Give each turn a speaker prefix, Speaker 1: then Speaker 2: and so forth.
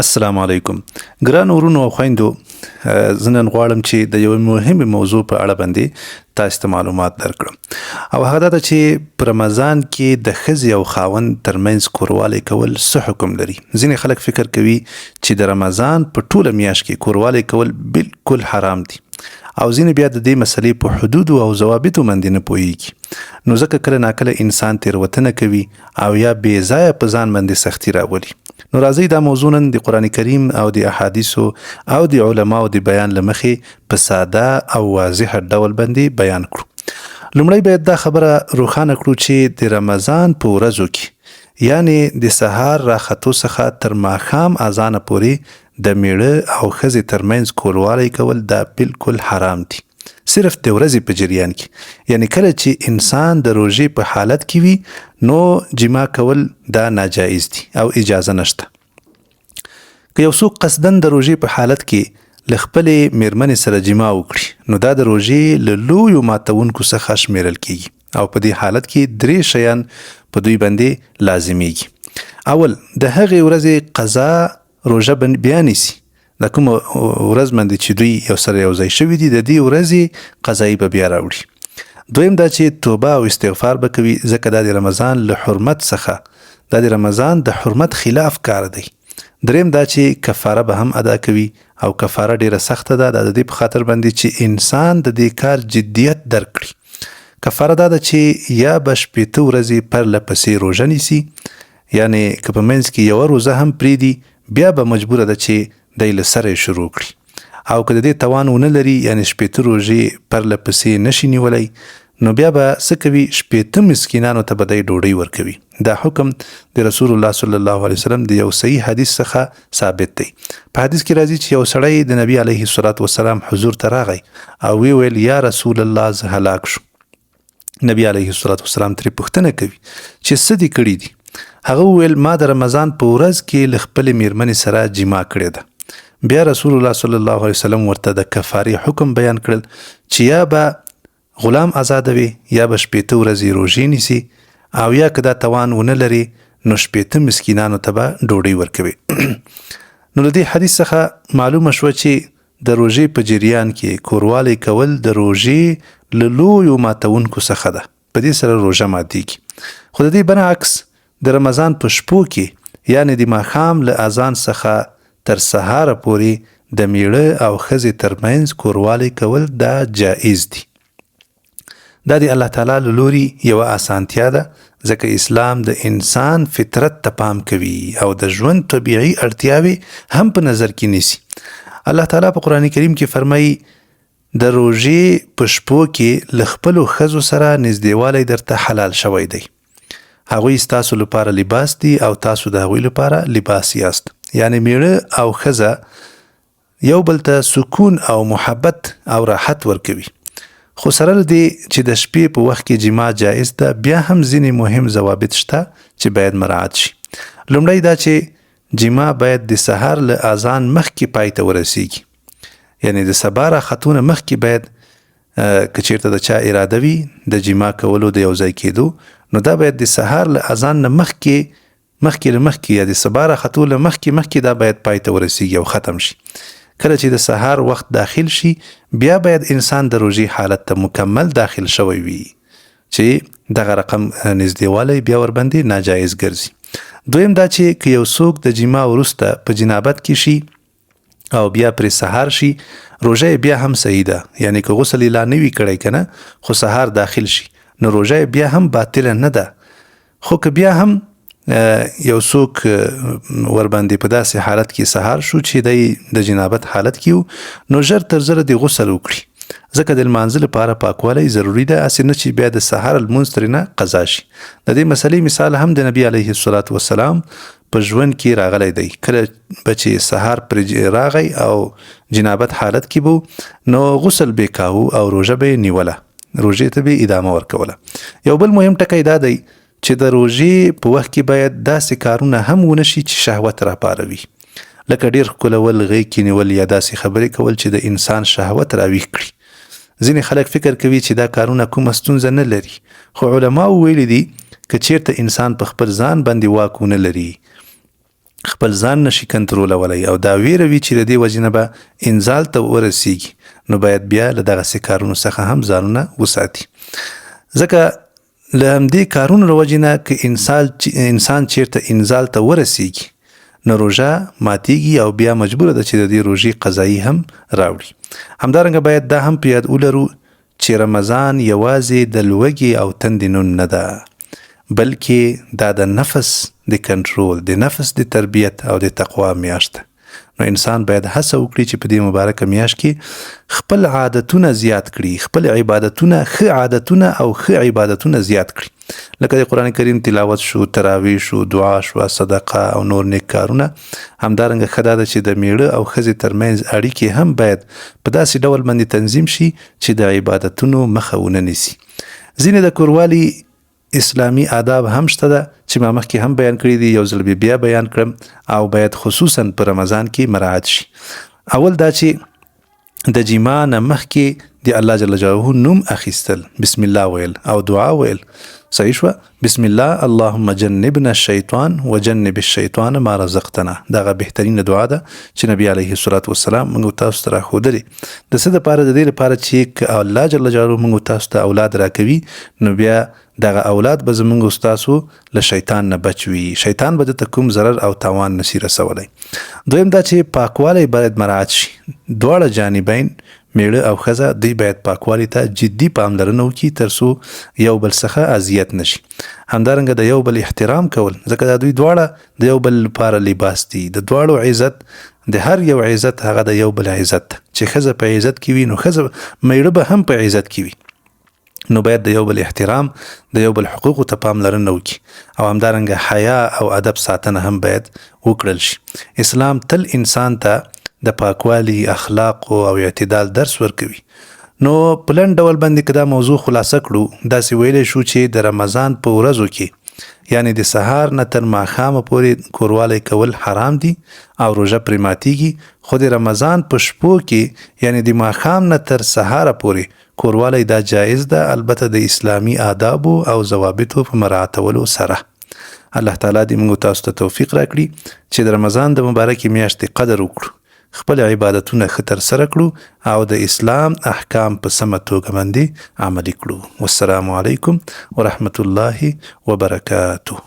Speaker 1: السلام علیکم ګران ورونو او خویندو زه نن غواړم چې د یوې مهمې موضوع په اړه باندې تاسو ته معلومات درکړم او هغه دا ده چې په رمضان کې د ښځې او خاوند ترمنځ کوروالی کول څه حکم لري. ځینې خلک فکر کوي چې د رمضان په ټوله میاشت کې کوروالی کول بالکل حرام دي او ځینې بیا د دې مسلې په حدودو او ضوابطو باندې نه پوهیږي. نو ځکه کله ناکله انسان تېروتنه کوي او یا بې ځایه په ځان باندې سختي راولي. نو راځئ دا موضوع نن د قرآن کریم او د احادیثو او د علماو د بیان له مخې په ساده او واضح ډول باندې بیان کړو. لومړی باید دا خبره روښانه کړو چې د رمضان په ورځو کې یعنی د سهار راختو څخه تر ماښام اذانه پورې د میړه او ښځې ترمنځ کوروالی کول دا بالکل حرام دي. صرف د ورځې په جریان کې یعنی کله چې انسان د روژې په حالت کې وي نو جما کول دا ناجایز دي او اجازه نشته. که یو څوک قصدن د روژې په حالت کې له خپلې میرمنې سره جما وکړي نو دا د روژې له لویو ماتونکو څخه شمیرل کیږي او په دې حالت کې 3 شیان په دوی باندې لازمیږي. اول د هغې ورځې قضا روژه بیا نیسي. د کوم ورځ باندې چې دوی یو سره یو ځای شوي دي د دې ورځې قضایي به بیا راوړي. دویم دا چې توبه او استغفار به کوي ځکه دا د رمضان له حرمت څخه دا د رمضان د حرمت خلاف کار دی. دریم دا چې کفاره به هم ادا کوي او کفاره ډیره سخته ده د دې په خاطر باندې چې انسان د دې کار جدیت درک کړي. کفاره دا ده چې یا به 8 ورځې پرله پسې روژه نیسي یعنی که په منځ کې یوه روژه هم پرېږدي بیا به مجبوره ده چې دی له سره شروع کړي او که د دې توان ونه لري یعنی 8 روژې پرله پسې نشي نیولی نو بیا به څه کوي 8 مسکینانو ته به دی ډوډۍ ورکوي. دا حکم د رسول الله صلی الله علیه وسلم د یو صحیح حدیث څخه ثابت دی. په حدیث کې راځي چې یو سړی د نبی علیه الصلاة والسلام حضور ته راغی او ویل یا رسول الله زه هلاک شو. نبی علیه الصلاة والسلام ترې پوښتنه کوي چې څه دې کړي دي؟ هغه وویل ما د رمضان په ورځ کې له خپلې میرمنې سره جما کړې ده. بیا رسول الله صلی الله علیه وسلم ورته د کفارې حکم بیان کړل چې یا به غلام آزادوي یا به 8 ورځې روژې نیسي او یا که دا توان ونه لري نو 8 مسکینانو ته به ډوډۍ ورکوي. نو له دې حدیث څخه معلومه شوه چې د روژې په جریان کې کوروالی کول د روژې له لویو ماتونکو څخه ده. په دې سره روژه ماتیږي. خو د دې برعکس د رمضان په شپو کې یعنی د ماښام له اذان څخه تر سهاره پورې د میړه او ښځې ترمنځ کوروالی کول دا جایز دي. دا د الله تعالی له لوري یوه اسانتیا ده ځکه اسلام د انسان فطرت ته پام کوي او د ژوند طبیعي اړتیاوې هم په نظر کې نیسي. الله تعالی په قرآن کریم کې فرمایي د روژې په شپو کې له خپلو ښځو سره نږدېوالی درته حلال شوی دی. هغوی ستاسو لپاره لباس دي او تاسو د هغوی لپاره لباس یاست. یعنی میړه او ښځه یو بل ته سکون او محبت او راحت ورکوي. خو سره له دې چې د شپې په وخت کې جما جایز ده بیا هم ځینې مهم ضوابط شته چې باید مراعات شي. لومړی دا چې جما باید د سهار له اذان مخکې پای ته ورسیږي یعنی د سبا راختونه مخکې باید که چیرته د چا اراده وي د جما کولو د یو ځای کېدو نو دا باید د سهار له اذان نه مخکې یا د سبا راختو له مخکې دا باید پای ته ورسیږي او ختم شي. کله چې د سهار وخت داخل شي بیا باید انسان د روژې حالت ته مکمل داخل شوی وي چې دغه رقم نږدېوالی بیا ورباندې ناجایز ګرځي. دویم دا چې که یو څوک د جما وروسته په جنابت کې شي او بیا پرې سهار شي روژه بیا هم صحیح ده یعنی که غسل لا نه وي کړی کنه خو سهار داخل شي نو روژه بیا هم باطله نه ده. خو که بیا هم یو څوک ورباندې په داسې حالت کې سهار شو چې دی د جنابت حالت کې نو ژر تر ژره د غسل وکړي ځکه د لمانځه لپاره پاکوالی ضروري ده هسې نه چې بیا د سهار لمونځ ترېنه قضا شي. د دې مسلې مثال هم د نبي علیه الصلاة والسلام په ژوند کې راغلی دی. کله به چې سهار پرې راغی او جنابت حالت کې بو نو غسل به کاوه او روژه به نیوله روژې ته به ادامه ورکوله. یو بل مهم ټکی دا دی چې د روژې په وخت کې باید داسې کارونه هم ونه شي چې شهوت راپاروي لکه ډېر ښکلول غېږ کې نیول یا داسې خبرې کول چې د انسان شهوت راویښ کړي. ځینې خلک فکر کوي چې دا کارونه کومه ستونزه نه لري خو علماو ویلي دي که چیرته انسان په خپل ځان باندې واک ونه لري خپل ځان نشي کنټرولولی او دا ویره وي چې د دې وجې نه به انزال ته ورسیږي، نو باید بیا له دغسې کارونو څخه هم ځانونه وساتي. ځکه له همدې کارونو له وجې نه که انسان چیرته انزال ته ورسیږي نو روژه ماتیږي او بیا مجبوره ده چې د دې روژې قضایي هم راوړي. همدارنګه باید دا هم په یاد ولرو چې رمضان یوازې د لوږې او تندې نوم نه ده، بلکې دا د نفس د کنټرول، د نفس د تربیت او د تقوا میاشت ده. نو انسان باید هڅه وکړي چې په دې مبارکه میاشت کې خپل عادتونه زیات کړي، خپل عبادتونه، ښه عادتونه او ښه عبادتونه زیات کړي، لکه د قرآن کریم تلاوت شو، تراویح شو، دعا شو، صدقه او نور نیک کارونه. همدارنګه ښه دا ده چې د میړه او ښځې ترمنځ اړیکې هم باید په داسې ډول باندې تنظیم شي چې د عبادتونو مخه ونه نیسي. ځینې د کوروالي اسلامي آداب هم شته ده چې ما مخکې هم بیان کړي دي، یو ځل بیا بیان کړم او باید خصوصا په رمضان کې مراعات شي. اول دا چې د جما نه مخکې د الله جل جلاله نوم اخیستل، بسم الله ویل او دعا ویل. صحیح شوه؟ بسم الله اللهم جنبنا الشیطان وجنب الشیطان ما رزقتنا. دغه بهترینه دعا ده چې نبی علیه الصلاة والسلام موږ تاسو ته راښودلې. د څه دپاره؟ د دې لپاره چې که الله جل جلاله موږ تاسو ته اولاد راکوي نو بیا دغه اولاد به زموږ ستاسو له شیطان نه بچ وي، شیطان به درته کوم ضرر او تاوان نشي رسولی. دویم دا چې پاکوالی باید مراعات شي. دواړه جانبین میړه او ښځه دوی باید پاکوالي ته جدي پاملرنه وکړي تر څو یو بل څخه اذیت نشي. همدارنګه د یو بل احترام کول، ځکه دا دوی دواړه د یو بل لپاره لباس دي. د دواړو عزت، د هر یو عزت هغه د یو بل عزت، چې ښځه په عزت کې وي نو ښځه میړه به هم په عزت کې وي. نو باید د یو بل احترام، د یو بل حقوقو ته پاملرنه وکړي او همدارنګه حیا او ادب ساتنه هم باید وکړل شي. اسلام تل انسان ته د پاکوالي، اخلاق او اعتدال درس ورکوي. نو په لنډ ډول باندې که دا موضوع خلاصه کړو، داسې ویلی شو چې د رمضان په ورځو کې، یعنی د سهار نه تر ماښامه پورې کوروالی کول حرام دي او روژه پرې ماتیږي، خو د رمضان په شپو کې یعنی د ماښام نه تر سهاره پورې کوروالی دا جایز ده، البته د اسلامي آدابو او ضوابطو په مراعاتولو سره. الله تعالی دې موږ تاسو ته توفیق راکړي چې د رمضان د مبارکې میاشتې قدر وکړو، خپل عبادتونه ښه ترسره کړو او د اسلام احکام په سمه توګه باندې عملي کړو. والسلام علیکم ورحمة الله وبرکاته.